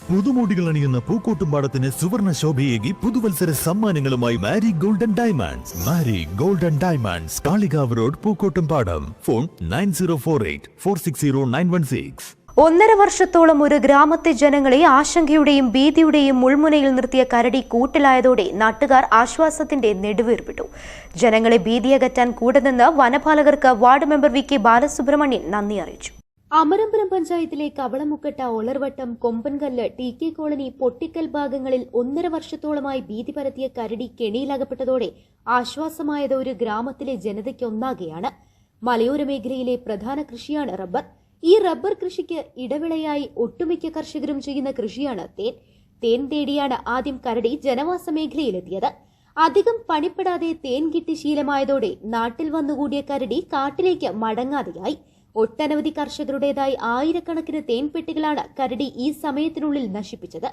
പുതുമോടികൾ അണിയുന്ന പൂക്കോട്ടുംപാടത്തിന് സുവർണ ശോഭയേകി പുതുവത്സര സമ്മാനങ്ങളുമായി Mari golden diamonds. Mari golden diamonds, Kalikavu road, Pookkottumpadam. Phone 9048460916. 1.5 വർഷത്തോളം ഒരു ഗ്രാമത്തെ ജനങ്ങളെ ആശങ്കയുടെയും ഭീതിയുടെയും മുൾമുനയിൽ നിർത്തിയ കരടി കൂട്ടിലായതോടെ നാട്ടുകാർ ആശ്വാസത്തിന്റെ നെടുവീർപ്പിട്ടു. ജനങ്ങളെ ഭീതിയകറ്റാൻ കൂടെ നിന്ന് വനപാലകർക്ക് വാർഡ് മെമ്പർ വി.കെ. ബാലസുബ്രഹ്മണ്യൻ നന്ദി അറിയിച്ചു. അമരമ്പുരം പഞ്ചായത്തിലെ കവളമുക്കട്ട, ഒളർവട്ടം, കൊമ്പൻകല്ല്, ടി.കെ. കോളനി, പൊട്ടിക്കൽ ഭാഗങ്ങളിൽ 1.5 വർഷത്തോളമായി ഭീതി പരത്തിയ കരടി കെണിയിലകപ്പെട്ടതോടെ ആശ്വാസമായത് ഒരു ഗ്രാമത്തിലെ ജനതയ്ക്കൊന്നാകെയാണ്. മലയോര മേഖലയിലെ പ്രധാന കൃഷിയാണ് റബ്ബർ. ഈ റബ്ബർ കൃഷിക്ക് ഇടവിളയായി ഒട്ടുമിക്ക കർഷകരും ചെയ്യുന്ന കൃഷിയാണ് തേൻ. തേൻ തേടിയാണ് ആദ്യം കരടി ജനവാസ മേഖലയിലെത്തിയത്. അധികം പണിപ്പെടാതെ തേൻ കിട്ടി ശീലമായതോടെ നാട്ടിൽ വന്നുകൂടിയ കരടി കാട്ടിലേക്ക് മടങ്ങാതെയായി. ഒട്ടനവധി കർഷകരുടേതായി ആയിരക്കണക്കിന് തേൻപെട്ടികളാണ് കരടി ഈ സമയത്തിനുള്ളിൽ നശിപ്പിച്ചത്.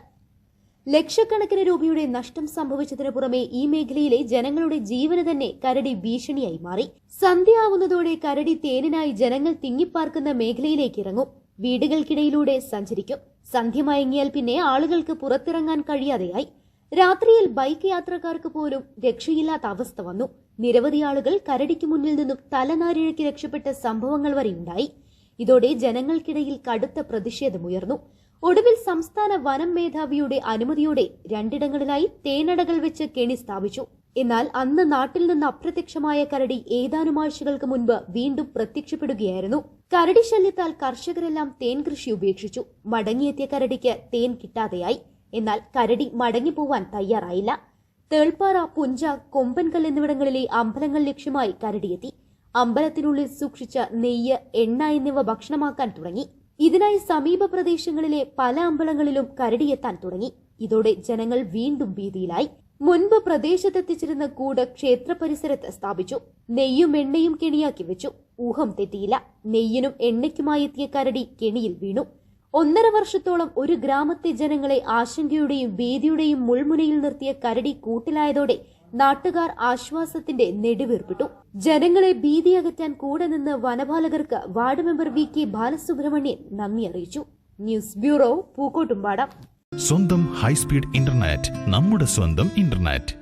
ലക്ഷക്കണക്കിന് രൂപയുടെ നഷ്ടം സംഭവിച്ചതിനു പുറമെ ഈ മേഖലയിലെ ജനങ്ങളുടെ ജീവന് തന്നെ കരടി ഭീഷണിയായി മാറി. സന്ധ്യയാവുന്നതോടെ കരടി തേനിനായി ജനങ്ങൾ തിങ്ങിപ്പാർക്കുന്ന മേഖലയിലേക്ക് ഇറങ്ങും. വീടുകൾക്കിടയിലൂടെ സഞ്ചരിക്കും. സന്ധ്യ മയങ്ങിയാൽ പിന്നെ ആളുകൾക്ക് പുറത്തിറങ്ങാൻ കഴിയാതെയായി. രാത്രിയിൽ ബൈക്ക് യാത്രക്കാർക്ക് പോലും രക്ഷയില്ലാത്ത അവസ്ഥ വന്നു. നിരവധി ആളുകൾ കരടിക്ക് മുന്നിൽ നിന്നും തലനാരിഴയ്ക്ക് രക്ഷപ്പെട്ട സംഭവങ്ങൾ വരെയുണ്ടായി. ഇതോടെ ജനങ്ങൾക്കിടയിൽ കടുത്ത പ്രതിഷേധമുയർന്നു. ഒടുവിൽ സംസ്ഥാന വനം മേധാവിയുടെ അനുമതിയോടെ 2 ഇടങ്ങളിലായി തേനടകൾ വെച്ച് കെണി സ്ഥാപിച്ചു. എന്നാൽ അന്ന് നാട്ടിൽ നിന്ന് അപ്രത്യക്ഷമായ കരടി ഏതാനും ആഴ്ചകൾക്ക് മുൻപ് വീണ്ടും പ്രത്യക്ഷപ്പെടുകയായിരുന്നു. കരടി ശല്യത്താൽ കർഷകരെല്ലാം തേൻ കൃഷി ഉപേക്ഷിച്ചു. മടങ്ങിയെത്തിയ കരടിക്ക് തേൻ കിട്ടാതെയായി. എന്നാൽ കരടി മടങ്ങിപ്പോവാൻ തയ്യാറായില്ല. തേൾപ്പാറ, പുഞ്ച, കൊമ്പൻകൽ എന്നിവിടങ്ങളിലെ അമ്പലങ്ങൾ ലക്ഷ്യമായി കരടിയെത്തി. അമ്പലത്തിനുള്ളിൽ സൂക്ഷിച്ച നെയ്യ്, എണ്ണ എന്നിവ ഭക്ഷണമാക്കാൻ തുടങ്ങി. ഇതിനായി സമീപ പ്രദേശങ്ങളിലെ പല അമ്പലങ്ങളിലും കരടിയെത്താൻ തുടങ്ങി. ഇതോടെ ജനങ്ങൾ വീണ്ടും ഭീതിയിലായി. മുൻപ് പ്രദേശത്തെത്തിച്ചിരുന്ന കൂട് ക്ഷേത്ര പരിസരത്ത് സ്ഥാപിച്ചു. നെയ്യും എണ്ണയും കെണിയാക്കി വെച്ചു. ഊഹം തെറ്റിയില്ല. നെയ്യിനും എണ്ണയ്ക്കുമായി എത്തിയ കരടി കെണിയിൽ വീണു. 1.5 വർഷത്തോളം ഒരു ഗ്രാമത്തെ ജനങ്ങളെ ആശങ്കയുടെയും ഭീതിയുടെയും മുൾമുനയിൽ നിർത്തിയ കരടി കൂട്ടിലായതോടെ നാട്ടുകാർ ആശ്വാസത്തിന്റെ നെടുവീർപ്പിട്ടു. ജനങ്ങളെ ഭീതിയകറ്റാൻ കൂടെ നിന്ന് വനപാലകർക്ക് വാർഡ് മെമ്പർ വി.കെ. ബാലസുബ്രഹ്മണ്യൻ നന്ദി അറിയിച്ചു. News bureau, Pookkottumpadam. സ്വന്തം ഹൈസ്പീഡ് ഇന്റർനെറ്റ്, നമ്മുടെ സ്വന്തം ഇന്റർനെറ്റ്.